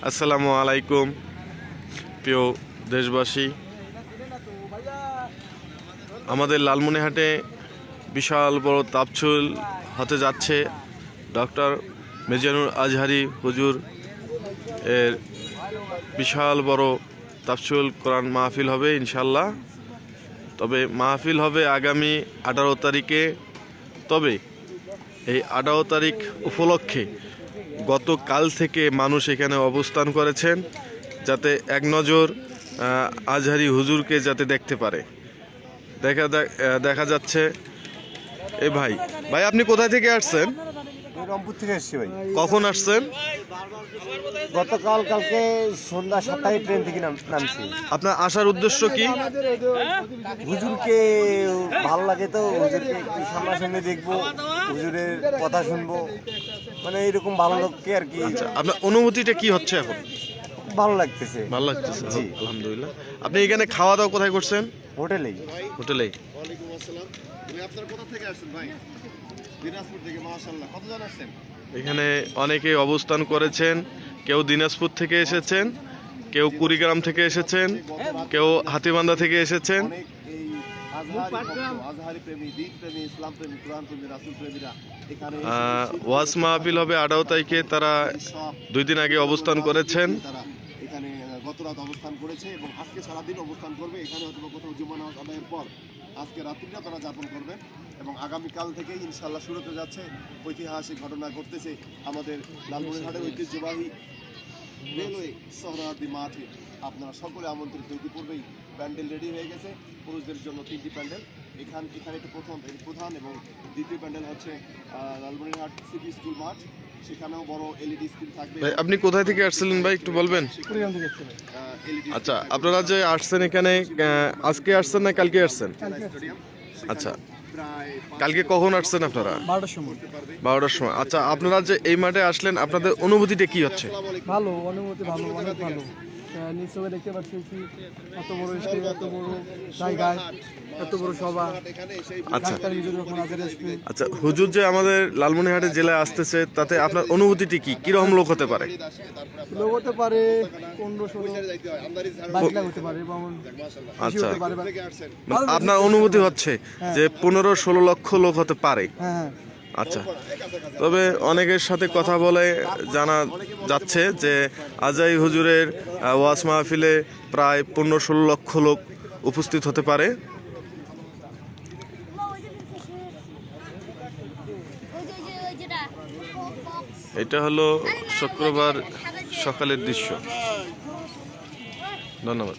আসসালামু আলাইকুম প্রিয় দেশবাসী। আমাদের লালমনিরহাটে বিশাল বড় তাফসীর হতে যাচ্ছে। ডক্টর মিজানুর আজহারি হুজুর এর বিশাল বড় তাফসীর কোরআন মাহফিল হবে ইনশাল্লাহ। তবে মাহফিল হবে আগামী 18 তারিখে। তবে এই 18 তারিখ উপলক্ষে গতকাল থেকে মানুষ এখানে অবস্থান করেছেন, যাতে এক নজর আজহারি হুজুরকে যাতে দেখতে পারে। দেখা যাচ্ছে এ ভাই আপনি কোথায় থেকে আসছেন? রংপুর থেকে এসেছি ভাই। কখন আসছেন? কালকে সন্ধ্যা 7টায় ট্রেন থেকে নামছি। আপনার আসার উদ্দেশ্য কি? হুজুরকে ভালো লাগে তো, হুজুরকে একটু সামনাসামনি দেখবো, হুজুরের কথা শুনবো, মানে এরকম ভালো লোককে আর কি। আচ্ছা, আপনার অনুভূতিটা কি হচ্ছে এখন? ভালো লাগতেছে। ভালো লাগতেছে, জি আলহামদুলিল্লাহ। আপনি এখানে খাওয়া দাওয়া কোথায় করছেন? হোটেলেই। হোটেলেই। ওয়ালাইকুম আসসালাম। আপনারা কোথা থেকে আসছেন ভাই? দিনাজপুর থেকে। মাশাআল্লাহ। কতজন আসছেন? এখানে অনেকে অবস্থান করেছেন। কেউ দিনাজপুর থেকে এসেছেন, কেউ কুড়িগ্রাম থেকে এসেছেন, কেউ হাতিবান্ধা থেকে এসেছেন। অনেক এই আজহারি প্রেমী, দ্বীপ প্রেমী, ইসলাম প্রেমী, কোরআন প্রেমী, রাসূল প্রেমীরা এখানে ওয়াজ মাহফিল হবে 18 তারিখে। তারা 2 দিন আগে অবস্থান করেছেন। তারা এখানে গতরাত অবস্থান করেছে এবং আজকে সারাদিন অবস্থান করবে। এখানে হয়তো কোথাও জুমা নামাজ আদায়ের পর আজকে রাত্রিটা তারা যাপন করবেন এবং আগামীকাল থেকেই ইনশাল্লাহ শুরু হতে যাচ্ছে। ঐতিহাসিক ঘটনা ঘটতেছে আমাদের লালমনিরহাটের ঐতিহ্যবাহী রেলওয়ে সোহরাওয়ার্দী মাঠে। আপনারা সকলে আমন্ত্রিত। ইতিপূর্বেই প্যান্ডেল রেডি হয়ে গেছে পুরুষদের জন্য 3টি প্যান্ডেল। এখানে প্রধান এবং দ্বিতীয় প্যান্ডেল হচ্ছে লালমনিরহাট সিটি স্কুল মাঠ। সেখানেও বড় এলইডি স্ক্রিন থাকবে। ভাই আপনি কোথায় থেকে আসছিলেন ভাই, একটু বলবেন? আচ্ছা, আপনারা যে আসছেন এখানে আজকে আসছেন না কালকে আসছেন? আচ্ছা, কালকে কখন আসছেন আপনারা? 12টার সময়। আচ্ছা, আপনারা যে এই মাঠে আসলেন, আপনাদের অনুভূতিটা কি হচ্ছে? ভালো অনুমতি, ভালো, অনেক ভালো। নিশ্চয় দেখতে পাচ্ছি এত বড় স্টেজ, এত বড় জায়গায়, এত বড় সভা। আচ্ছা আচ্ছা, হুজুর যে আমাদের লালমনিরহাটে জেলায় আসতেছে, তাতে আপনার অনুভূতিটি কি? কিরকম লোক হতে পারে? লোক হতে পারে 15-16 লাখ হতে পারে। আচ্ছা, আপনার অনুভূতি হচ্ছে যে 15-16 লক্ষ লোক হতে পারে। হ্যাঁ। আচ্ছা, তবে অনেকের সাথে কথা বলে জানা যাচ্ছে যে আজহারি হুজুরের ওয়াজ মাহফিলে প্রায় 15-16 লক্ষ লোক উপস্থিত হতে পারে। এটা হলো শুক্রবার সকালের দৃশ্য। ধন্যবাদ।